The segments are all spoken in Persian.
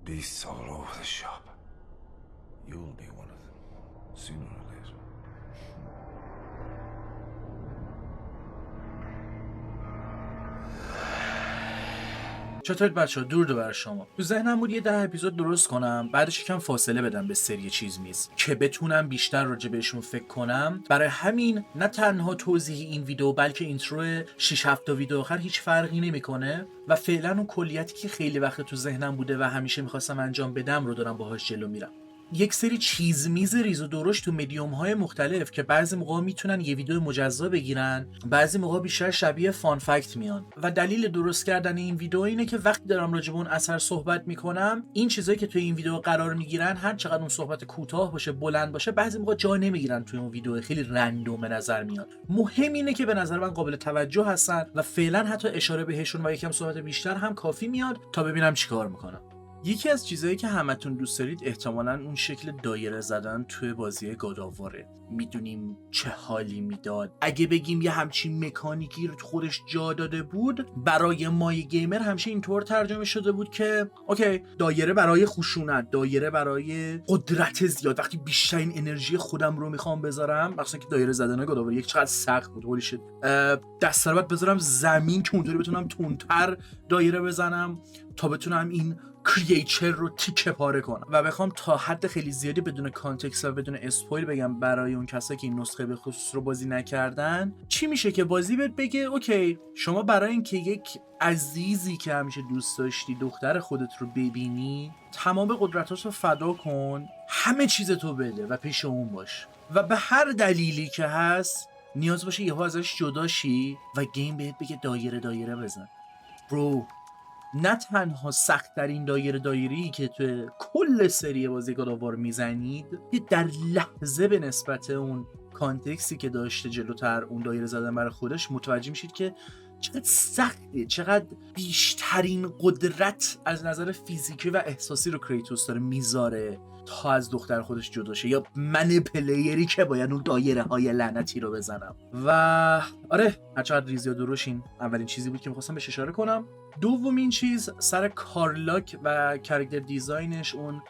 Beasts all over the shop. You'll be one of them, sooner or later. چطورید بچه‌ها؟ درود بر شما. تو ذهنم بود یه 10 اپیزود درست کنم، بعدش یکم فاصله بدم به سری چیز میز که بتونم بیشتر راجع بهشون فکر کنم. برای همین نه تنها توضیح این ویدیو بلکه اینترو 6 7 تا ویدیو آخر هیچ فرقی نمیکنه و فعلا اون کلیتی که خیلی وقت تو ذهنم بوده و همیشه می‌خواستم انجام بدم رو دارم باهاش جلو میرم. یک سری چیز میز ریز و درشت تو مدیوم های مختلف که بعضی موقع میتونن یه ویدیو مجزا بگیرن، بعضی موقع بیشتر شبیه فان فکت میان و دلیل درست کردن این ویدیو اینه که وقتی دارم راجع به اون اثر صحبت میکنم، این چیزایی که توی این ویدیو قرار میگیرن هر چقدر اون صحبت کوتاه باشه بلند باشه بعضی موقع جا نمیگیرن توی اون ویدیو، خیلی رندوم به نظر میاد. مهم اینه که به نظر من قابل توجه هستن و فعلا حتی اشاره بهشون و یکم صحبت بیشتر هم کافی میاد تا ببینم چیکار میکنم. یکی از چیزایی که همتون دوست دارید احتمالاً اون شکل دایره زدن توی بازی گادآواره. میدونیم چه حالی میداد. اگه بگیم یه همچین مکانیکی رو خودش جا داده بود، برای مای گیمر همیشه اینطور ترجمه شده بود که اوکی، دایره برای خشونت، دایره برای قدرت زیاد، وقتی بیشترین انرژی خودم رو میخوام بذارم، مثلا که دایره زدن گادآوار یک چقدر سخت بود، هولی شد، دست رو بذارم زمین که اونطوری بتونم تندتر دایره بزنم تا بتونم این کریچر رو تیکه پاره کنم. و بخوام تا حد خیلی زیادی بدون کانتکست و بدون اسپویل بگم برای اون کسایی که این نسخه به خصوص رو بازی نکردن، چی میشه که بازی بهت بگه اوکی، شما برای اینکه یک عزیزی که همیشه دوست داشتی، دختر خودت رو ببینی، تمام قدرتاتو فدا کن، همه چیزتو بده و پیش اون باش و به هر دلیلی که هست نیاز باشه یهو ازش جدا شی و گیم بهت بگه دایره دایره بزن. برو، نه تنها سخت‌ترین دایره‌ای که تو کل سری بازی گادآوار میزنید، که در لحظه به نسبت اون کانتکستی که داشته جلوتر اون دایره زدن برای خودش متوجه میشید که چقدر سخته، چقدر بیشترین قدرت از نظر فیزیکی و احساسی رو کریتوس داره میذاره تا از دختر خودش جدا شه، یا من پلیری که باید اون دایره های لعنتی رو بزنم. و آره، هرچقدر ریزی و دروشین اولین چیزی بود که میخواستم بهش اشاره کنم. دومین چیز سر کارلاک و کاراکتر دیزاینش، اون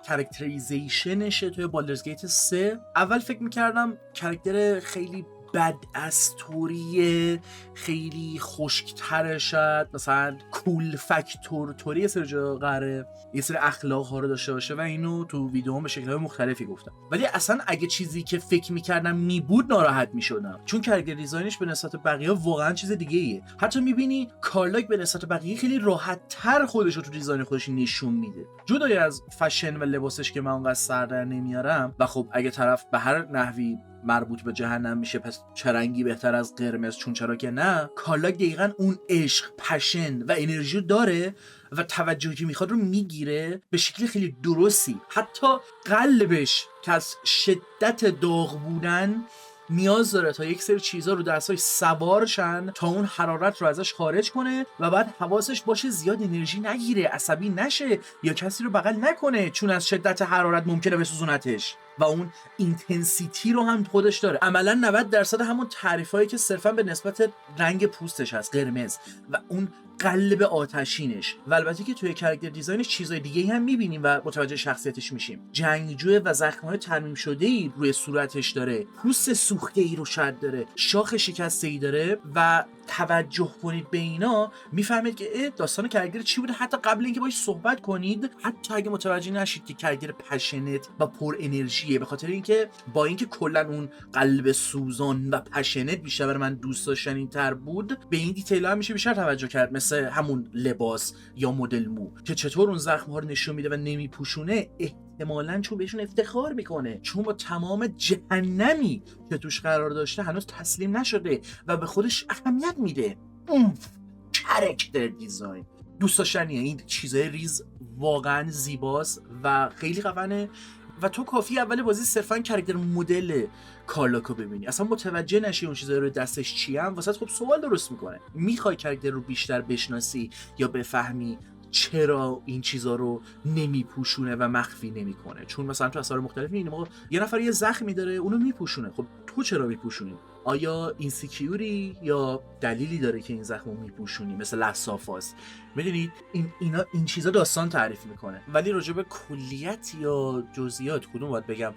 کاراکتریزیشنشه توی بالدرز گیت 3. اول فکر میکردم کاراکتر خیلی بد استوریه، خیلی خشک‌تر شد، مثلا کول فاکتور توری سر جا قراره یه سری اخلاق ها رو داشته باشه و اینو تو ویدیوم به شکل‌های مختلفی گفتم، ولی اصلا اگه چیزی که فکر میکردم میبود ناراحت میشدم، چون کاراکتر دیزاینش به نسبت بقیه واقعا چیز دیگه ایه. حتی میبینی کارلاک به نسبت بقیه خیلی راحت‌تر خودش رو تو دیزاین خودش نشون میده، جدای از فشن و لباسش که من اونقدر سر در نمیارم. و خب اگه طرف به هر نحوی مربوط به جهنم میشه، پس چه رنگی بهتر از قرمز؟ چون چرا که نه، کارلاک دقیقاً اون عشق، پشن و انرژی داره و توجهی که میخواد رو میگیره به شکل خیلی درستی. حتی قلبش که از شدت داغ بودن نیاز داره تا یک سری چیزا رو دستاش سوار شن تا اون حرارت رو ازش خارج کنه و بعد حواسش باشه زیاد انرژی نگیره، عصبی نشه یا کسی رو بغل نکنه، چون از شدت حرارت ممکنه بسوزونتش. و اون اینتنسیتی رو هم خودش داره. عملا 90% همون تعریفایی که صرفا به نسبت رنگ پوستش هست، قرمز، و اون قلب آتشینش. و البته که توی کاراکتر دیزاینش چیزای دیگه هم میبینیم و متوجه شخصیتش میشیم. جنگجو و زخم‌های ترمیم شده‌ای روی صورتش داره، پوست سوخته‌ای رو شاید داره، شاخ شکسته‌ای داره و توجه کنید به اینا میفهمید که داستان کاراکتر چی بوده حتی قبل اینکه باهاش صحبت کنید، حتی اگه متوجه نشید که کاراکتر پشنت و پر انرژیه، به خاطر اینکه با اینکه کلا اون قلب سوزان و پشنت بیشتر برای من دوست داشتنی تر بود، به این دیتیل ها میشه بیشتر توجه کرد، مثل همون لباس یا مدل مو که چطور اون زخم ها رو نشون میده و نمیپوشونه، احتمالاً چون بهشون افتخار میکنه، چون با تمام جهنمی که توش قرار داشته هنوز تسلیم نشده و به خودش اهمیت میده. کاراکتر دیزاین دوست داشتنیه. این چیزای ریز واقعا زیباست و خیلی خفنه و تو کافی اول بازی صرفا کاراکتر مدل کارلاکو ببینی، اصلا متوجه نشی اون چیزایی رو دستش چیه، هم واسه خب سوال درست میکنه. میخوای کاراکتر رو بیشتر بشناسی یا بفهمی چرا این چیزا رو نمیپوشونه و مخفی نمیکنه؟ چون مثلا تو اثار مختلف میبینیم یه نفر یه زخمی داره اونو میپوشونه، خب تو چرا میپوشونی؟ آیا اینسیکیوری یا دلیلی داره که این زخمو میپوشونی مثل لحظافاست؟ میدونید این چیزا داستان تعریف میکنه. ولی راجع به کلیت یا جزئیات کدوم باید بگم؟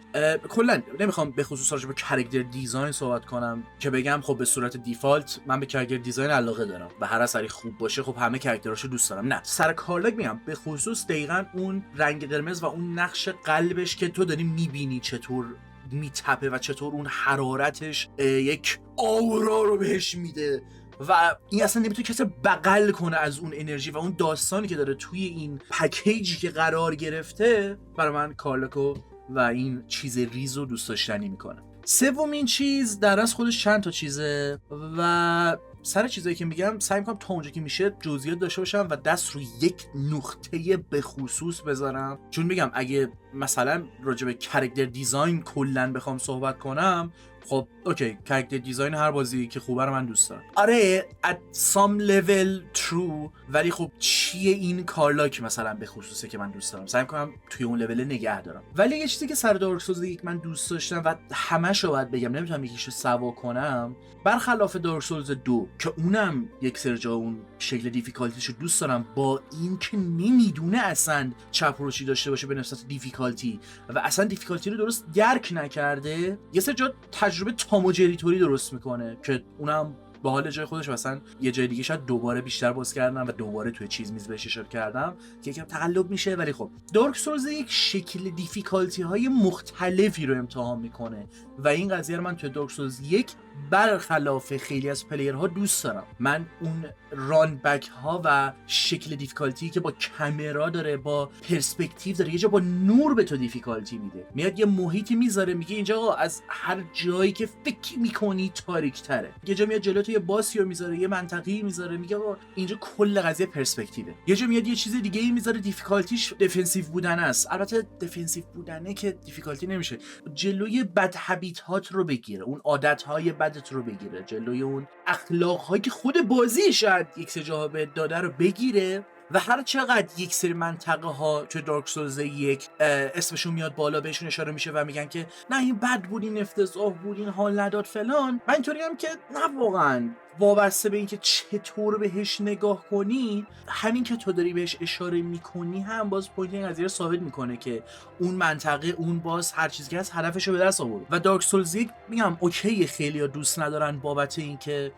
کلا نمیخوام به خصوص راجع به کاراکتر دیزاین صحبت کنم که بگم خب به صورت دیفالت من به کاراکتر دیزاین علاقه دارم و هر اثری خوب باشه خب همه کاراکتراشو دوست دارم. نه، سر کارلاک میگم به خصوص دقیقاً اون رنگ قرمز و اون نقش قلبش که تو داری میبینی چطور میتپه و چطور اون حرارتش یک آورا رو بهش میده و این اصلا نمیتونه کسی بغل کنه از اون انرژی و اون داستانی که داره توی این پکیجی که قرار گرفته. برای من کارلاکو و این چیز ریز و دوست داشتنی میکنه. سومین چیز در از خودش چند تا چیزه و سر چیزایی که میگم سعی میکنم تا اونجا که میشه جزئیات داشته باشم و دست روی یک نقطه به خصوص بذارم، چون میگم اگه مثلا راجع به کاراکتر دیزاین کلا بخوام صحبت کنم خب اوکی، کاراکتر دیزاین هر بازی که خوبه رو من دوست دارم، آره at some level true، ولی خب چیه این کارلاک مثلا به خصوصه که من دوست دارم سعی کنم توی اون لول نگه دارم. ولی یه چیزی که سر دارک سولز یک من دوست داشتم و همه‌شو باید بگم، نمیتونم یکیشو سوا کنم، برخلاف دارک سولز 2 که اونم یک سر جا اون شکل دیفیکالتیشو دوست دارم، با این که نمیدونه اصلا چه اپروچی داشته باشه به نسبت دیفیکالتی و اصلا دیفیکالتی رو درست درک نکرده، یه سر جا تجربه تام و جری توری درست میکنه که اونم با حال جای خودش. مثلا یه جای دیگه شاید دوباره بیشتر باز کردم و دوباره توی چیز میز بهش اشاره کردم که یکم تقلب میشه، ولی خب دارک سولز یک شکل دیفیکالتی های مختلفی رو امتحان میکنه و این قضیه رو من توی دارک سولز یک برخلاف خیلی از پلیرها دوست دارم. من اون ران بک ها و شکل دیفیکالتی که با کامرا داره، با پرسپکتیو داره، یه جا با نور به تو دیفیکالتی میده، میاد یه محیطی میذاره میگه اینجا از هر جایی که فکر میکنی تاریک تره، یه جا میاد جلوی تو یه باسی رو میذاره، یه منطقه‌ای میذاره میگه آقا اینجا کل قضیه پرسپکتیوه، یه جا میاد یه چیز دیگه‌ای میذاره دیفیکالتیش دفنسیو بودن است. البته دفنسیو بودنه که دیفیکالتی نمیشه، جلوی بد هابیتات رو بگیره، اون عادت‌های بدت رو بگیره، جلوی اون اخلاق‌هایی که خود بازی شاید یک سری جاها بهت داده رو بگیره. و هر چقدر یک سری منطقه ها تو دارک سولز یک اسمشون میاد بالا، بهشون اشاره میشه و میگن که نه این بد بود، این افتضاح بود، این حال نداد فلان، من اینطوری هم که نه، واقعا وابسته به اینکه چطور بهش نگاه کنی، همین که تو داری بهش اشاره میکنی هم باز پوینت این قضیه رو ثابت میکنه که اون منطقه، اون باز هر چیزی که هست هدفشو به دست آورد. و دارک سولز یک میگم اوکی خیلی‌ها دوست ندارن بابت اینکه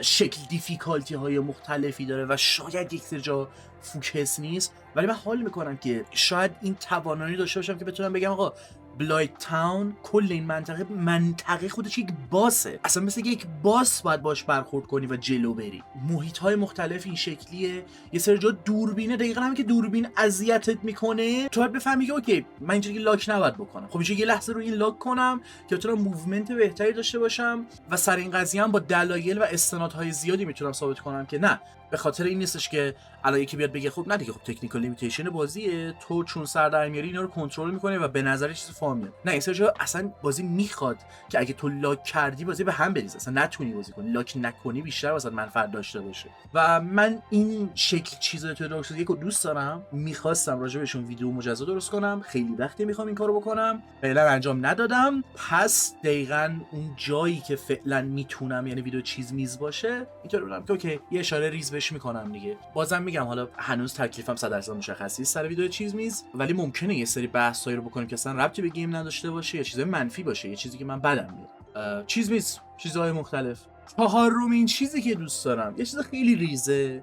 شکل دیفیکالتی های مختلفی داره و شاید یک سری جا فوکس نیست، ولی من حال میکنم که شاید این توانایی داشته باشم که بتونم بگم آقا بلایت تاون، کل این منطقه خودش یک باسه، اصلا مثل یک باس باید باش برخورد کنی و جلو بری. محیط های مختلف این شکلیه، یه سری جا دوربینه، دقیقاً همین که دوربین اذیتت میکنه تو باید بفهمی که اوکی من اینجوری لاک نباید بکنم، خب اینجوری یه لحظه رو این لاک کنم که بتونم موومنت بهتری داشته باشم. و سر این قضیه هم با دلایل و استنادهای زیادی میتونم ثابت کنم که نه، به خاطر این نیستش که الان یکی بیاد بگه خب نه دیگه، خب تکنیکال لیمیتیشن بازیه، تو چون سر در میاری اینا رو کنترل میکنه و به نظر چیز فام میاد. نه، این سرجا اصلا بازی میخواد که اگه تو لاک کردی بازی به هم بریزه، اصلا نتونی بازی کنی، لاک نکنی بیشتر واسه منفعت داشته باشه. و من این شکل چیزا تو دارک سولز یکو دوست دارم، میخواستم راجع بهشون ویدیو مجزا درست کنم، خیلی وقتی میخوام این کارو بکنم، فعلا انجام ندادم. پس دقیقاً اون جایی که فعلا میتونم، یعنی ویدیو چیز میز باشه، اینطور بودم که اوکی یه اشاره ریز بهش میکنم دیگه. بازم میگم حالا هنوز تکلیفم 100% مشخص نیست سر ویدیو چیز میز، ولی ممکنه یه سری بحثایی رو بکنیم که اصلا ربطی به گیم نداشته باشه یا چیزای منفی باشه، یه چیزی که من بدم میاد. چیز میز، چیزهای مختلف. چهارمین چیزی که دوست دارم یه چیز خیلی ریزه،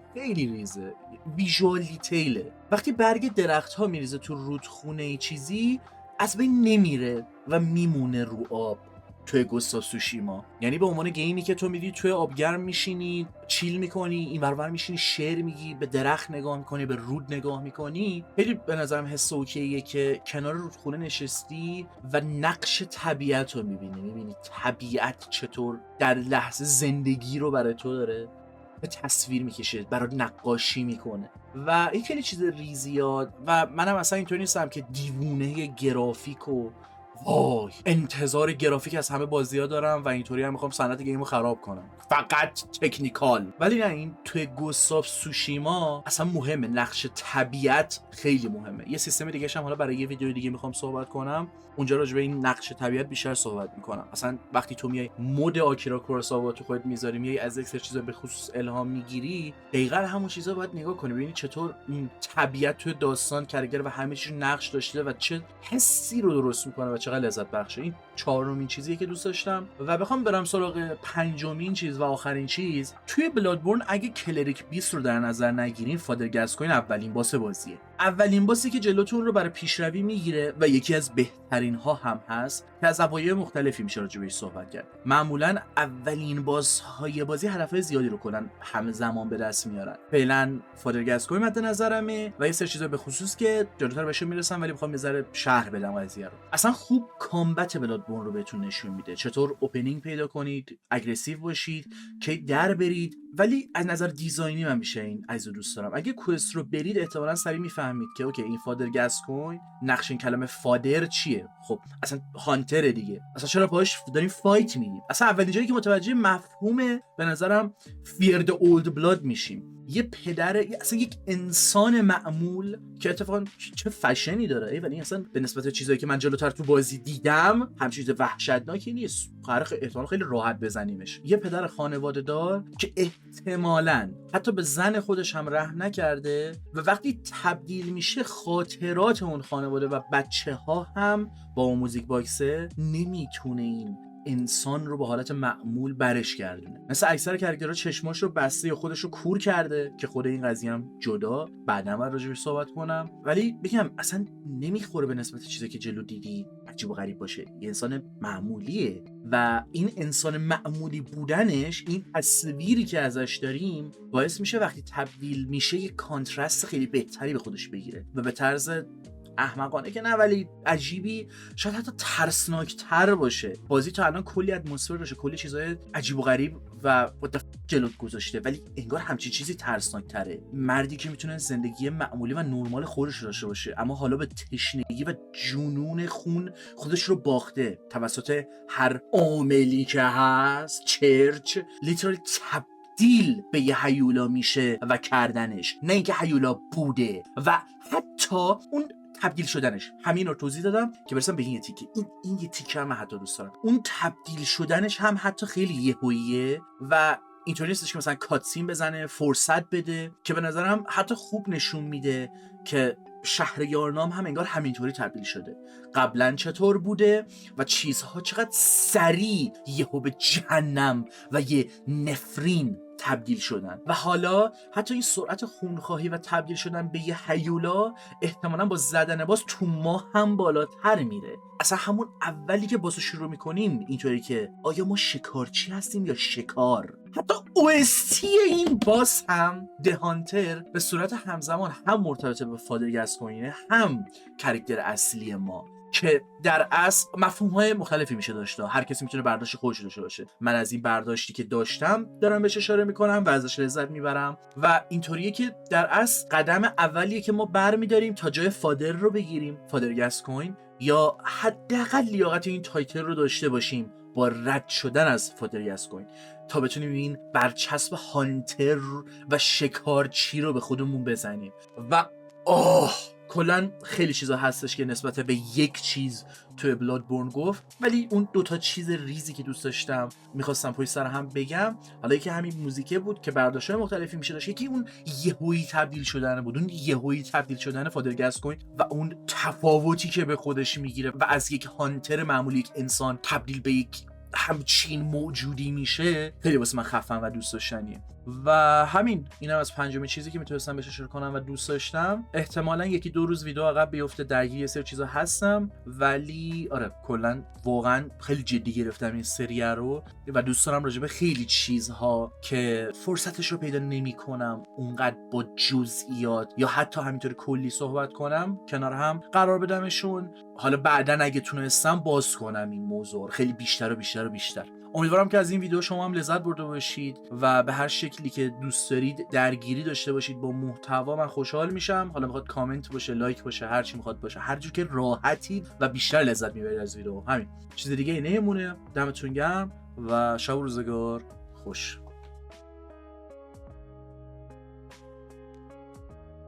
ویژوال دیتیله. وقتی برگ درخت ها میریزه تو رودخونه ای چیزی، از بین نمیره و میمونه رو آب. توی گوست آف سوشیما، یعنی به عنوان گیمی که تو میری توی آبگرم میشینی چیل میکنی، این ور میشینی شعر میگی، به درخت نگاه میکنی، به رود نگاه میکنی، خیلی به نظرم حس اوکیه که کنار رودخونه نشستی و نقش طبیعت رو میبینی طبیعت چطور در لحظه زندگی رو برای تو داره به تصویر میکشه، برای نقاشی میکنه و این خیلی چیز ریزیاد. و منم اصلا اینطوری نیستم که دیوونه گرافیک و وای انتظار گرافیک از همه بازی‌ها دارم و اینطوری هم میخوام صنعت گیمو خراب کنم، فقط تکنیکال. ولی نه، این توی گوست آف سوشیما اصلا مهمه، نقش طبیعت خیلی مهمه. یه سیستم دیگه هم حالا برای یه ویدیو دیگه میخوام صحبت کنم، اونجا راجع به این نقش طبیعت بیشتر صحبت میکنم. اصلا وقتی تو میای مود آکیرا کوروساوا تو خودت میذاری، میای از یک سری چیزا به خصوص الهام میگیری، دقیقاً همون چیزا باید نگاه کنی، ببینی چطور این طبیعت توی داستان کارگر و همه چیز نقش داشته و چه حسی رو درست میکنه و چقدر لذت بخشه. این چهارمین چیزیه که دوست داشتم. و بخوام برم سراغ پنجمین چیز و آخرین چیز، توی بلادبورن اگه کلریک بیست رو در نظر نگیرین، فادر گاسکوین اولین باس بازیه، اولین باسی که جلوتون رو برای پیشروی میگیره و یکی از بهترین ها هم هست که از زوایای مختلفی میشه راجع بهش صحبت کرد. معمولا اولین باس های بازی هدفهای زیادی رو کنن همزمان به دست میارن. فعلا فادر گاسکوین مد نظرمه و یه سری چیزا به خصوص که جلوتر بهش میرسم، ولی میخوام یه ذره شرح بدم قضیه رو. اصلا خوب کامبت بلادبورن رو بهتون نشون میده، چطور اوپنینگ پیدا کنید، اگریسیو باشید، کی در برید. ولی از نظر دیزاینی من میشه این عزیزو دوست دارم. اگه کوست رو برید احتمالاً سریع میفهمید که اوکی این فادر گاسکوین نقش این کلمه فادر چیه. خب اصلا هانتر دیگه، اصلا چرا پاش داریم فایت میدیم. اصلا اولین جایی که متوجه مفهوم به نظرم فیرد اولد بلاد میشیم، یه پدر، اصلا یک انسان معمول که اتفاقا چه فشنی داره، ولی اصلا به نسبت به چیزایی که من جلوتر تو بازی دیدم هم چیز وحشتناکی نیست، احتمال خیلی راحت بزنیمش. یه پدر خانواده دار که احتمالاً حتی به زن خودش هم رحم نکرده و وقتی تبدیل میشه خاطرات اون خانواده و بچه ها هم با اون موزیک باکسه نمیتونه این انسان رو به حالت معمول برش گردونه. مثل اکثر کارگرها چشماش رو بسته یا خودش رو کور کرده که خود این قضیه هم جدا بعداً من راجعش صحبت کنم. ولی بگم اصلا نمیخوره به نسبت چیزی که جلو دیدی عجیب و غریب باشه. یه انسان معمولیه و این انسان معمولی بودنش، این تصویری که ازش داریم باعث میشه وقتی تبدیل میشه یه کانترست خیلی بهتری به خودش بگیره و به طرز احمقانه که نه ولی عجیبی، شاید حتی ترسناکتر باشه. بازی تا الان کلی اتمسفر داشته، کلی چیزای عجیب و غریب و جلوت گذاشته، ولی انگار همچین چیزی ترسناکتره. مردی که میتونه زندگی معمولی و نرمال خودش رو داشته باشه، اما حالا به تشنگی و جنون خون خودش رو باخته توسط هر عاملی که هست، چرچ لیترالی تبدیل به یه هیولا میشه و کردنش، نه اینکه هیولا بوده. و حتی اون تبدیل شدنش، همین رو توضیح دادم که برسم به این تیکه. این یه تیکه هم حتی دوست دارم، اون تبدیل شدنش هم حتی خیلی یهوییه و اینطوری نیستش که مثلا کاتسین بزنه فرصت بده، که به نظرم حتی خوب نشون میده که شهریارنام هم انگار همینطوری تبدیل شده، قبلا چطور بوده و چیزها چقدر سریع یهو به جهنم و یه نفرین تبدیل شدن. و حالا حتی این سرعت خونخواهی و تبدیل شدن به یه هیولا احتمالاً با زدن باز تو ما هم بالاتر میره. اصلا همون اولی که بازو شروع میکنیم اینطوری که آیا ما شکارچی هستیم یا شکار. حتی OST این باس هم دهانتر به صورت همزمان هم مرتبط به فادر گاسکوینه هم کاراکتر اصلی ما، که در اصل مفهوم‌های مختلفی میشه داشته. هر کسی میتونه برداشت خودش داشته باشه. من از این برداشتی که داشتم دارم بهش اشاره میکنم و ازش لذت میبرم و اینطوریه که در اصل قدم اولیه که ما برمیداریم تا جای فادر رو بگیریم، فادر گاسکوین، یا حداقل لیاقت این تایتل رو داشته باشیم با رد شدن از فادر گاسکوین تا بتونیم این برچسب هانتر و شکارچی رو به خودمون بزنیم. و کلن خیلی چیزا هستش که نسبت به یک چیز توی بلادبورن گفت، ولی اون دوتا چیز ریزی که دوست داشتم میخواستم پشت سر هم بگم. حالا یکی همین موزیکه بود که برداشت‌های مختلفی میشه داشت، یکی اون یهویی تبدیل شدن بود، اون یهویی تبدیل شدن فادر گاسکوین و اون تفاوتی که به خودش میگیره و از یک هانتر معمولی یک انسان تبدیل به یک همچین موجودی میشه، خیلی واسه من خفن و دوست داشتنیه. و همین، اینم از پنجمین چیزی که میتونستم بهش اشاره کنم و دوست داشتم. احتمالاً یکی دو روز ویدیو عقب بیفته، درگیر یه سری چیزا هستم، ولی آره کلا واقعا خیلی جدی گرفتم این سریه رو و دوست دارم راجع به خیلی چیزها که فرصتش رو پیدا نمی‌کنم اونقدر با جزئیات یا حتی همینطور کلی صحبت کنم کنار هم قرار بدمشون. حالا بعداً اگه تونستم باز کنم این موضوع خیلی بیشتر و بیشتر و بیشتر. امیدوارم که از این ویدیو شما هم لذت برده باشید و به هر شکلی که دوست دارید درگیری داشته باشید با محتوا. من خوشحال میشم. حالا میخواد کامنت باشه، لایک باشه، هر چی میخواد باشه، هر جور که راحتید و بیشتر لذت میبرید از ویدیو. همین، چیز دیگه نمیمونه. دمتون گرم و شب و روزگار خوش.